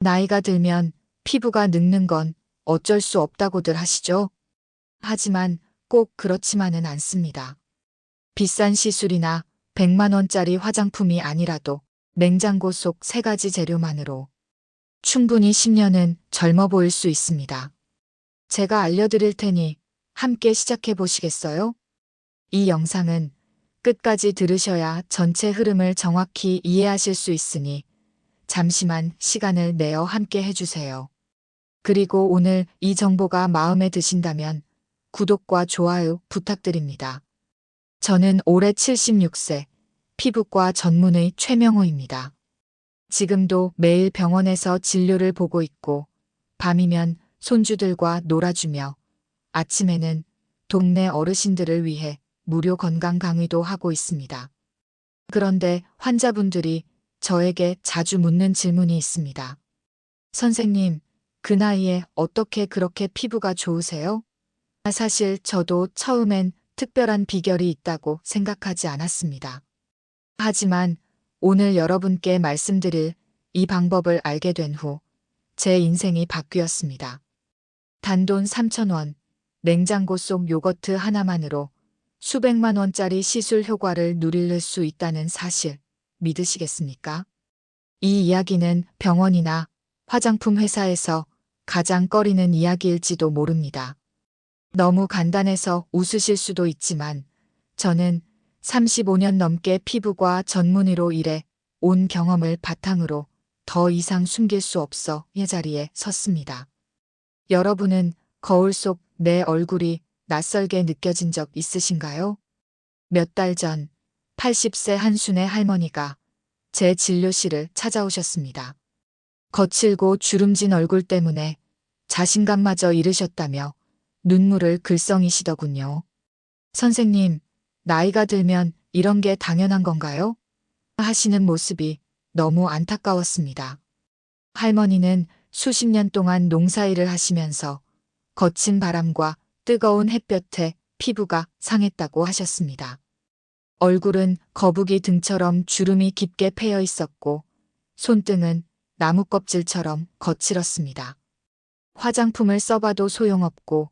나이가 들면 피부가 늙는 건 어쩔 수 없다고들 하시죠? 하지만 꼭 그렇지만은 않습니다. 비싼 시술이나 100만 원짜리 화장품이 아니라도 냉장고 속 3가지 재료만으로 충분히 10년은 젊어 보일 수 있습니다. 제가 알려드릴 테니 함께 시작해 보시겠어요? 이 영상은 끝까지 들으셔야 전체 흐름을 정확히 이해하실 수 있으니 잠시만 시간을 내어 함께 해주세요. 그리고 오늘 이 정보가 마음에 드신다면 구독과 좋아요 부탁드립니다. 저는 올해 76세 피부과 전문의 최명호입니다. 지금도 매일 병원에서 진료를 보고 있고 밤이면 손주들과 놀아주며 아침에는 동네 어르신들을 위해 무료 건강 강의도 하고 있습니다. 그런데 환자분들이 저에게 자주 묻는 질문이 있습니다. 선생님, 그 나이에 어떻게 그렇게 피부가 좋으세요? 사실 저도 처음엔 특별한 비결이 있다고 생각하지 않았습니다. 하지만 오늘 여러분께 말씀드릴 이 방법을 알게 된 후 제 인생이 바뀌었습니다. 단돈 3,000원, 냉장고 속 요거트 하나만으로 수백만 원짜리 시술 효과를 누릴 수 있다는 사실 믿으시겠습니까? 이 이야기는 병원이나 화장품 회사에서 가장 꺼리는 이야기일지도 모릅니다. 너무 간단해서 웃으실 수도 있지만 저는 35년 넘게 피부과 전문의로 일해 온 경험을 바탕으로 더 이상 숨길 수 없어 이 자리에 섰습니다. 여러분은 거울 속 내 얼굴이 낯설게 느껴진 적 있으신가요? 몇 달 전 80세 한순의 할머니가 제 진료실을 찾아오셨습니다. 거칠고 주름진 얼굴 때문에 자신감마저 잃으셨다며 눈물을 글썽이시더군요. 선생님, 나이가 들면 이런 게 당연한 건가요? 하시는 모습이 너무 안타까웠습니다. 할머니는 수십 년 동안 농사일을 하시면서 거친 바람과 뜨거운 햇볕에 피부가 상했다고 하셨습니다. 얼굴은 거북이 등처럼 주름이 깊게 패여 있었고 손등은 나무 껍질처럼 거칠었습니다. 화장품을 써봐도 소용없고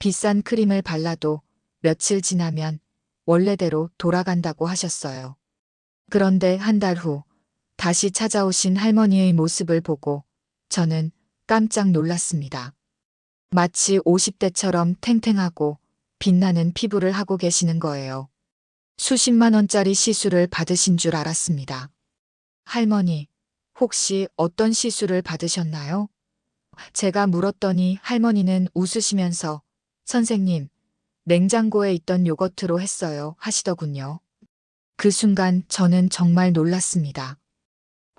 비싼 크림을 발라도 며칠 지나면 원래대로 돌아간다고 하셨어요. 그런데 한 달 후 다시 찾아오신 할머니의 모습을 보고 저는 깜짝 놀랐습니다. 마치 50대처럼 탱탱하고 빛나는 피부를 하고 계시는 거예요. 수십만 원짜리 시술을 받으신 줄 알았습니다. 할머니, 혹시 어떤 시술을 받으셨나요? 제가 물었더니 할머니는 웃으시면서 선생님, 냉장고에 있던 요거트로 했어요 하시더군요. 그 순간 저는 정말 놀랐습니다.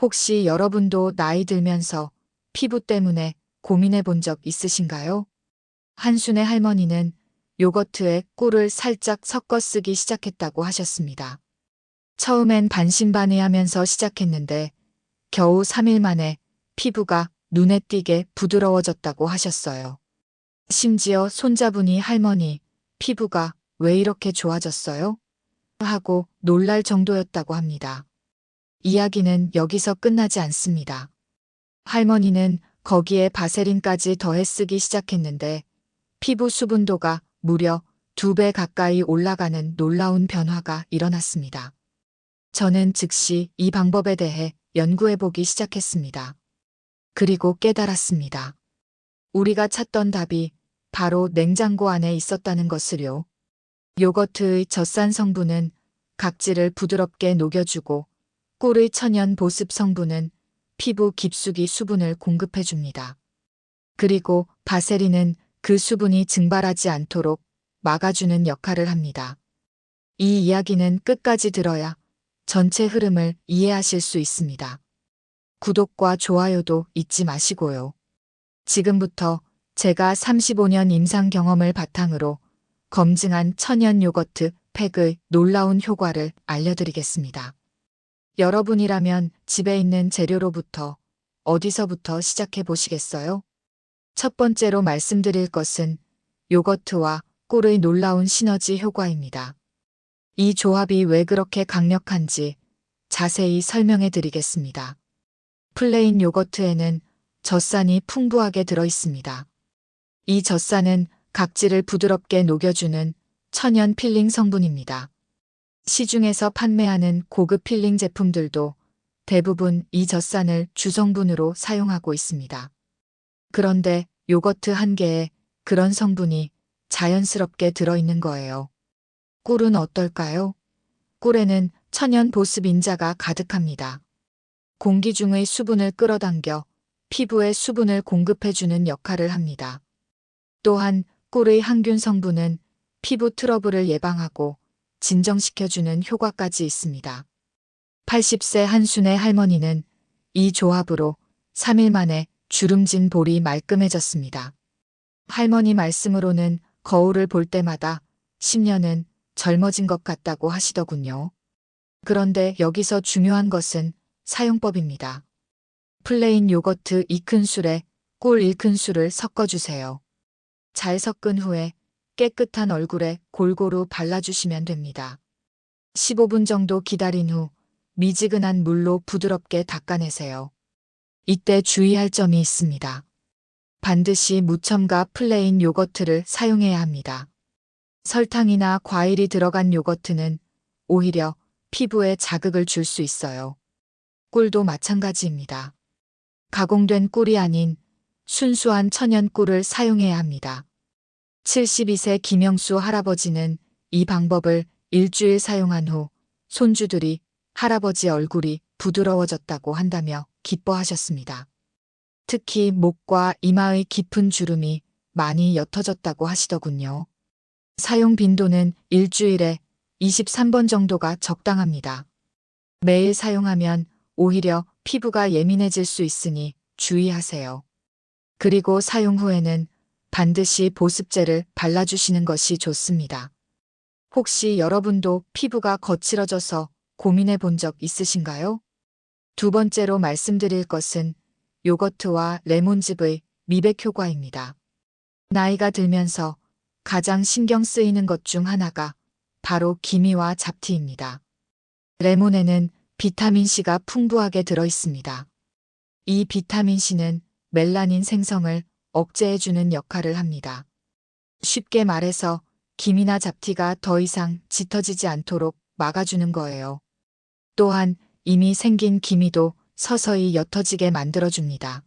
혹시 여러분도 나이 들면서 피부 때문에 고민해 본 적 있으신가요? 한순의 할머니는 요거트에 꿀을 살짝 섞어 쓰기 시작했다고 하셨습니다. 처음엔 반신반의하면서 시작했는데 겨우 3일 만에 피부가 눈에 띄게 부드러워졌다고 하셨어요. 심지어 손자분이 할머니, 피부가 왜 이렇게 좋아졌어요? 하고 놀랄 정도였다고 합니다. 이야기는 여기서 끝나지 않습니다. 할머니는 거기에 바세린까지 더해 쓰기 시작했는데 피부 수분도가 무려 2배 가까이 올라가는 놀라운 변화가 일어났습니다. 저는 즉시 이 방법에 대해 연구해보기 시작했습니다. 그리고 깨달았습니다. 우리가 찾던 답이 바로 냉장고 안에 있었다는 것을요. 요거트의 젖산 성분은 각질을 부드럽게 녹여주고 꿀의 천연 보습 성분은 피부 깊숙이 수분을 공급해줍니다. 그리고 바세린은 그 수분이 증발하지 않도록 막아주는 역할을 합니다. 이 이야기는 끝까지 들어야 전체 흐름을 이해하실 수 있습니다. 구독과 좋아요도 잊지 마시고요. 지금부터 제가 35년 임상 경험을 바탕으로 검증한 천연 요거트 팩의 놀라운 효과를 알려드리겠습니다. 여러분이라면 집에 있는 재료로부터 어디서부터 시작해 보시겠어요? 첫 번째로 말씀드릴 것은 요거트와 꿀의 놀라운 시너지 효과입니다. 이 조합이 왜 그렇게 강력한지 자세히 설명해 드리겠습니다. 플레인 요거트에는 젖산이 풍부하게 들어 있습니다. 이 젖산은 각질을 부드럽게 녹여주는 천연 필링 성분입니다. 시중에서 판매하는 고급 필링 제품들도 대부분 이 젖산을 주성분으로 사용하고 있습니다. 그런데 요거트 한 개에 그런 성분이 자연스럽게 들어있는 거예요. 꿀은 어떨까요? 꿀에는 천연 보습 인자가 가득합니다. 공기 중의 수분을 끌어당겨 피부에 수분을 공급해주는 역할을 합니다. 또한 꿀의 항균 성분은 피부 트러블을 예방하고 진정시켜주는 효과까지 있습니다. 80세 한순의 할머니는 이 조합으로 3일 만에 주름진 볼이 말끔해졌습니다. 할머니 말씀으로는 거울을 볼 때마다 10년은 젊어진 것 같다고 하시더군요. 그런데 여기서 중요한 것은 사용법입니다. 플레인 요거트 2큰술에 꿀 1큰술을 섞어주세요. 잘 섞은 후에 깨끗한 얼굴에 골고루 발라주시면 됩니다. 15분 정도 기다린 후 미지근한 물로 부드럽게 닦아내세요. 이때 주의할 점이 있습니다. 반드시 무첨가 플레인 요거트를 사용해야 합니다. 설탕이나 과일이 들어간 요거트는 오히려 피부에 자극을 줄 수 있어요. 꿀도 마찬가지입니다. 가공된 꿀이 아닌 순수한 천연 꿀을 사용해야 합니다. 72세 김영수 할아버지는 이 방법을 일주일 사용한 후 손주들이 할아버지 얼굴이 부드러워졌다고 한다며 기뻐하셨습니다. 특히 목과 이마의 깊은 주름이 많이 옅어졌다고 하시더군요. 사용 빈도는 일주일에 23번 정도가 적당합니다. 매일 사용하면 오히려 피부가 예민해질 수 있으니 주의하세요. 그리고 사용 후에는 반드시 보습제를 발라주시는 것이 좋습니다. 혹시 여러분도 피부가 거칠어져서 고민해 본 적 있으신가요? 두 번째로 말씀드릴 것은 요거트와 레몬즙의 미백 효과입니다. 나이가 들면서 가장 신경 쓰이는 것 중 하나가 바로 기미와 잡티입니다. 레몬에는 비타민C가 풍부하게 들어 있습니다. 이 비타민C는 멜라닌 생성을 억제해주는 역할을 합니다. 쉽게 말해서 기미나 잡티가 더 이상 짙어지지 않도록 막아주는 거예요. 또한 이미 생긴 기미도 서서히 옅어지게 만들어줍니다.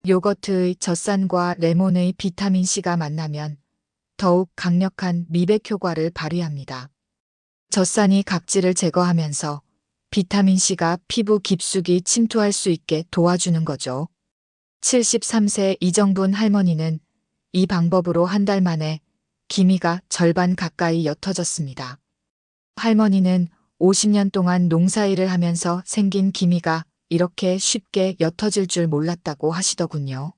요거트의 젖산과 레몬의 비타민C가 만나면 더욱 강력한 미백 효과를 발휘합니다. 젖산이 각질을 제거하면서 비타민C가 피부 깊숙이 침투할 수 있게 도와주는 거죠. 73세 이정분 할머니는 이 방법으로 한 달 만에 기미가 절반 가까이 옅어졌습니다. 할머니는 50년 동안 농사일을 하면서 생긴 기미가 이렇게 쉽게 옅어질 줄 몰랐다고 하시더군요.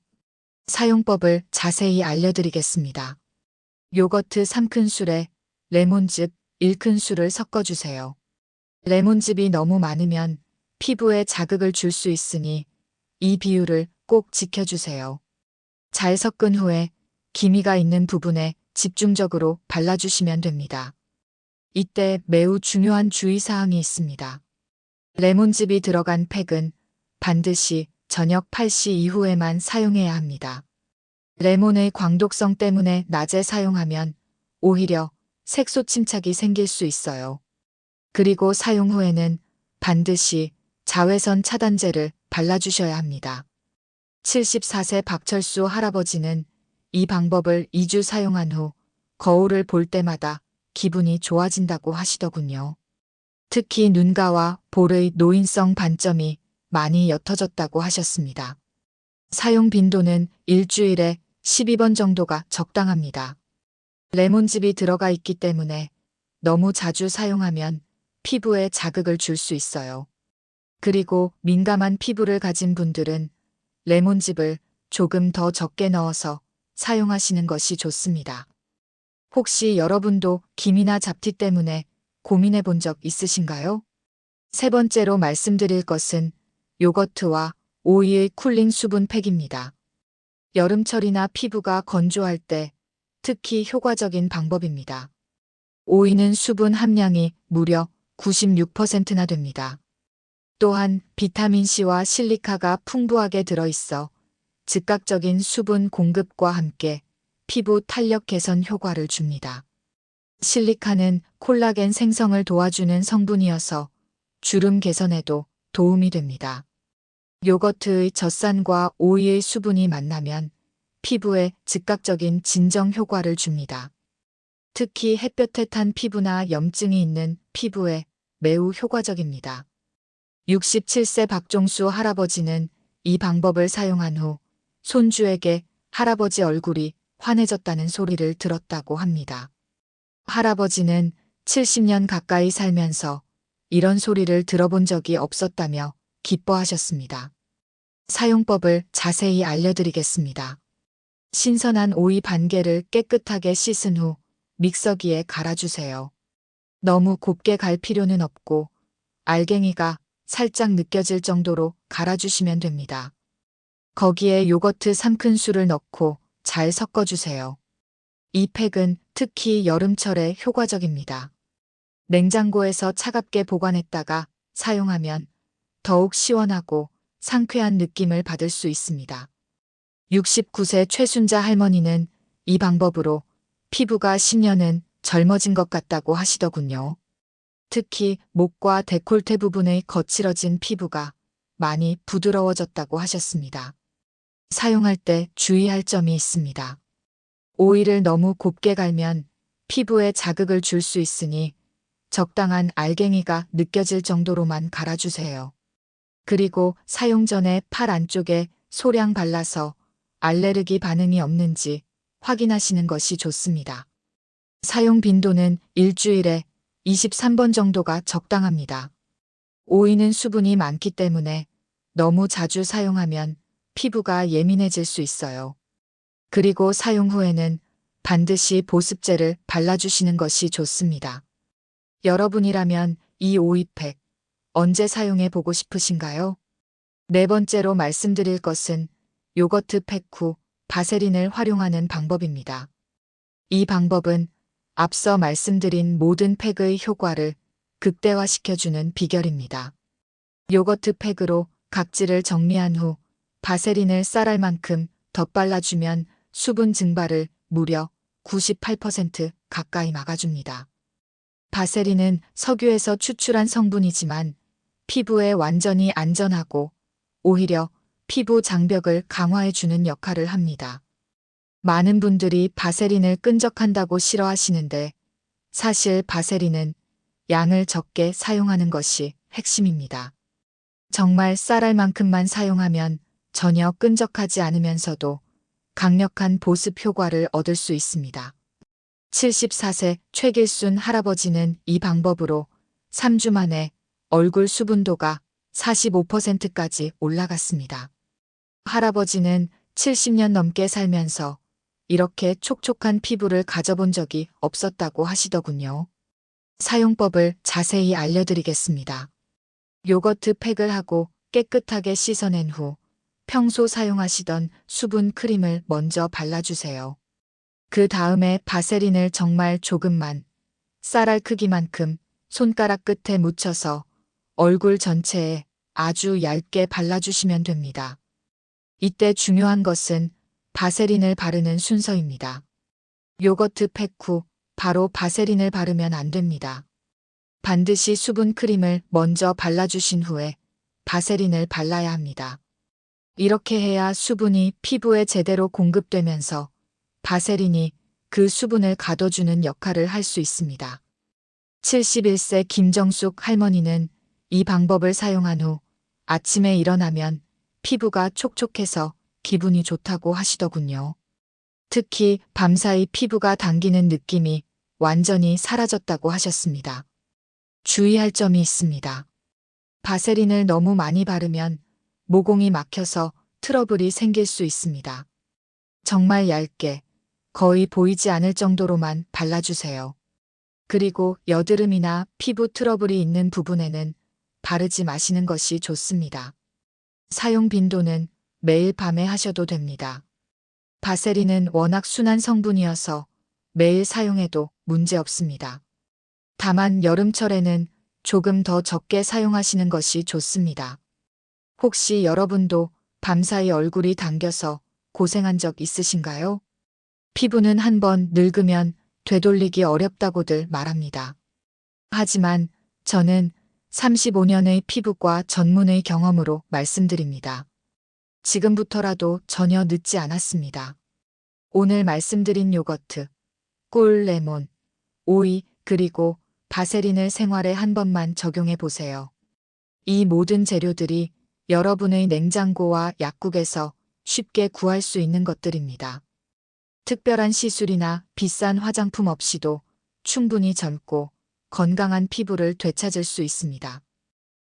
사용법을 자세히 알려드리겠습니다. 요거트 3큰술에 레몬즙 1큰술을 섞어주세요. 레몬즙이 너무 많으면 피부에 자극을 줄 수 있으니 이 비율을 꼭 지켜주세요. 잘 섞은 후에 기미가 있는 부분에 집중적으로 발라주시면 됩니다. 이때 매우 중요한 주의사항이 있습니다. 레몬즙이 들어간 팩은 반드시 저녁 8시 이후에만 사용해야 합니다. 레몬의 광독성 때문에 낮에 사용하면 오히려 색소 침착이 생길 수 있어요. 그리고 사용 후에는 반드시 자외선 차단제를 발라주셔야 합니다. 74세 박철수 할아버지는 이 방법을 2주 사용한 후 거울을 볼 때마다 기분이 좋아진다고 하시더군요. 특히 눈가와 볼의 노인성 반점이 많이 옅어졌다고 하셨습니다. 사용 빈도는 일주일에 12번 정도가 적당합니다. 레몬즙이 들어가 있기 때문에 너무 자주 사용하면 피부에 자극을 줄 수 있어요. 그리고 민감한 피부를 가진 분들은 레몬즙을 조금 더 적게 넣어서 사용하시는 것이 좋습니다. 혹시 여러분도 기미나 잡티 때문에 고민해 본 적 있으신가요? 세 번째로 말씀드릴 것은 요거트와 오이의 쿨링 수분 팩입니다. 여름철이나 피부가 건조할 때 특히 효과적인 방법입니다. 오이는 수분 함량이 무려 96%나 됩니다. 또한 비타민C와 실리카가 풍부하게 들어있어 즉각적인 수분 공급과 함께 피부 탄력 개선 효과를 줍니다. 실리카는 콜라겐 생성을 도와주는 성분이어서 주름 개선에도 도움이 됩니다. 요거트의 젖산과 오이의 수분이 만나면 피부에 즉각적인 진정 효과를 줍니다. 특히 햇볕에 탄 피부나 염증이 있는 피부에 매우 효과적입니다. 67세 박종수 할아버지는 이 방법을 사용한 후 손주에게 할아버지 얼굴이 환해졌다는 소리를 들었다고 합니다. 할아버지는 70년 가까이 살면서 이런 소리를 들어본 적이 없었다며 기뻐하셨습니다. 사용법을 자세히 알려드리겠습니다. 신선한 오이 반 개를 깨끗하게 씻은 후 믹서기에 갈아주세요. 너무 곱게 갈 필요는 없고 알갱이가 살짝 느껴질 정도로 갈아주시면 됩니다. 거기에 요거트 3큰술을 넣고 잘 섞어주세요. 이 팩은 특히 여름철에 효과적입니다. 냉장고에서 차갑게 보관했다가 사용하면 더욱 시원하고 상쾌한 느낌을 받을 수 있습니다. 69세 최순자 할머니는 이 방법으로 피부가 10년은 젊어진 것 같다고 하시더군요. 특히 목과 데콜테 부분의 거칠어진 피부가 많이 부드러워졌다고 하셨습니다. 사용할 때 주의할 점이 있습니다. 오이를 너무 곱게 갈면 피부에 자극을 줄 수 있으니 적당한 알갱이가 느껴질 정도로만 갈아주세요. 그리고 사용 전에 팔 안쪽에 소량 발라서 알레르기 반응이 없는지 확인하시는 것이 좋습니다. 사용 빈도는 일주일에 23번 정도가 적당합니다. 오이는 수분이 많기 때문에 너무 자주 사용하면 피부가 예민해질 수 있어요. 그리고 사용 후에는 반드시 보습제를 발라주시는 것이 좋습니다. 여러분이라면 이 오이팩 언제 사용해 보고 싶으신가요? 네 번째로 말씀드릴 것은 요거트 팩 후 바세린을 활용하는 방법입니다. 이 방법은 앞서 말씀드린 모든 팩의 효과를 극대화시켜주는 비결입니다. 요거트 팩으로 각질을 정리한 후 바세린을 쌀알 만큼 덧발라주면 수분 증발을 무려 98% 가까이 막아줍니다. 바세린은 석유에서 추출한 성분이지만 피부에 완전히 안전하고 오히려 피부 장벽을 강화해주는 역할을 합니다. 많은 분들이 바세린을 끈적한다고 싫어하시는데 사실 바세린은 양을 적게 사용하는 것이 핵심입니다. 정말 쌀알만큼만 사용하면 전혀 끈적하지 않으면서도 강력한 보습 효과를 얻을 수 있습니다. 74세 최길순 할아버지는 이 방법으로 3주 만에 얼굴 수분도가 45%까지 올라갔습니다. 할아버지는 70년 넘게 살면서 이렇게 촉촉한 피부를 가져본 적이 없었다고 하시더군요. 사용법을 자세히 알려드리겠습니다. 요거트 팩을 하고 깨끗하게 씻어낸 후 평소 사용하시던 수분 크림을 먼저 발라주세요. 그 다음에 바세린을 정말 조금만 쌀알 크기만큼 손가락 끝에 묻혀서 얼굴 전체에 아주 얇게 발라주시면 됩니다. 이때 중요한 것은 바세린을 바르는 순서입니다. 요거트 팩 후 바로 바세린을 바르면 안 됩니다. 반드시 수분 크림을 먼저 발라주신 후에 바세린을 발라야 합니다. 이렇게 해야 수분이 피부에 제대로 공급되면서 바세린이 그 수분을 가둬주는 역할을 할 수 있습니다. 71세 김정숙 할머니는 이 방법을 사용한 후 아침에 일어나면 피부가 촉촉해서 기분이 좋다고 하시더군요. 특히 밤사이 피부가 당기는 느낌이 완전히 사라졌다고 하셨습니다. 주의할 점이 있습니다. 바세린을 너무 많이 바르면 모공이 막혀서 트러블이 생길 수 있습니다. 정말 얇게 거의 보이지 않을 정도로만 발라주세요. 그리고 여드름이나 피부 트러블이 있는 부분에는 바르지 마시는 것이 좋습니다. 사용 빈도는 매일 밤에 하셔도 됩니다. 바세린은 워낙 순한 성분이어서 매일 사용해도 문제 없습니다. 다만 여름철에는 조금 더 적게 사용하시는 것이 좋습니다. 혹시 여러분도 밤사이 얼굴이 당겨서 고생한 적 있으신가요? 피부는 한번 늙으면 되돌리기 어렵다고들 말합니다. 하지만 저는 35년의 피부과 전문의 경험으로 말씀드립니다. 지금부터라도 전혀 늦지 않았습니다. 오늘 말씀드린 요거트, 꿀, 레몬, 오이, 그리고 바세린을 생활에 한 번만 적용해 보세요. 이 모든 재료들이 여러분의 냉장고와 약국에서 쉽게 구할 수 있는 것들입니다. 특별한 시술이나 비싼 화장품 없이도 충분히 젊고 건강한 피부를 되찾을 수 있습니다.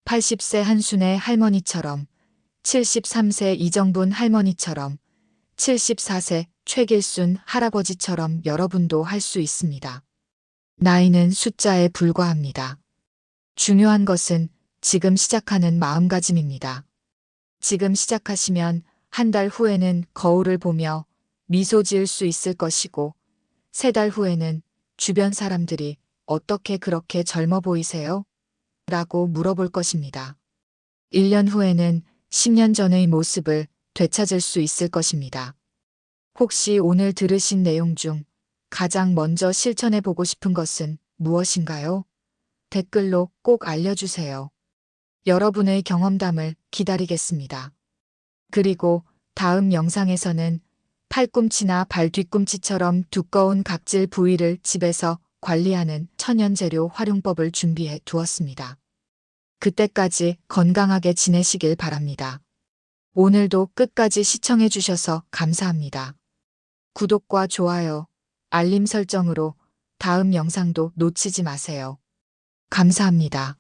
80세 한순의 할머니처럼, 73세 이정분 할머니처럼, 74세 최길순 할아버지처럼 여러분도 할 수 있습니다. 나이는 숫자에 불과합니다. 중요한 것은 지금 시작하는 마음가짐입니다. 지금 시작하시면 한 달 후에는 거울을 보며 미소 지을 수 있을 것이고, 3달 후에는 주변 사람들이 어떻게 그렇게 젊어 보이세요? 라고 물어볼 것입니다. 1년 후에는 10년 전의 모습을 되찾을 수 있을 것입니다. 혹시 오늘 들으신 내용 중 가장 먼저 실천해 보고 싶은 것은 무엇인가요? 댓글로 꼭 알려주세요. 여러분의 경험담을 기다리겠습니다. 그리고 다음 영상에서는 팔꿈치나 발 뒤꿈치처럼 두꺼운 각질 부위를 집에서 관리하는 천연재료 활용법을 준비해 두었습니다. 그때까지 건강하게 지내시길 바랍니다. 오늘도 끝까지 시청해 주셔서 감사합니다. 구독과 좋아요, 알림 설정으로 다음 영상도 놓치지 마세요. 감사합니다.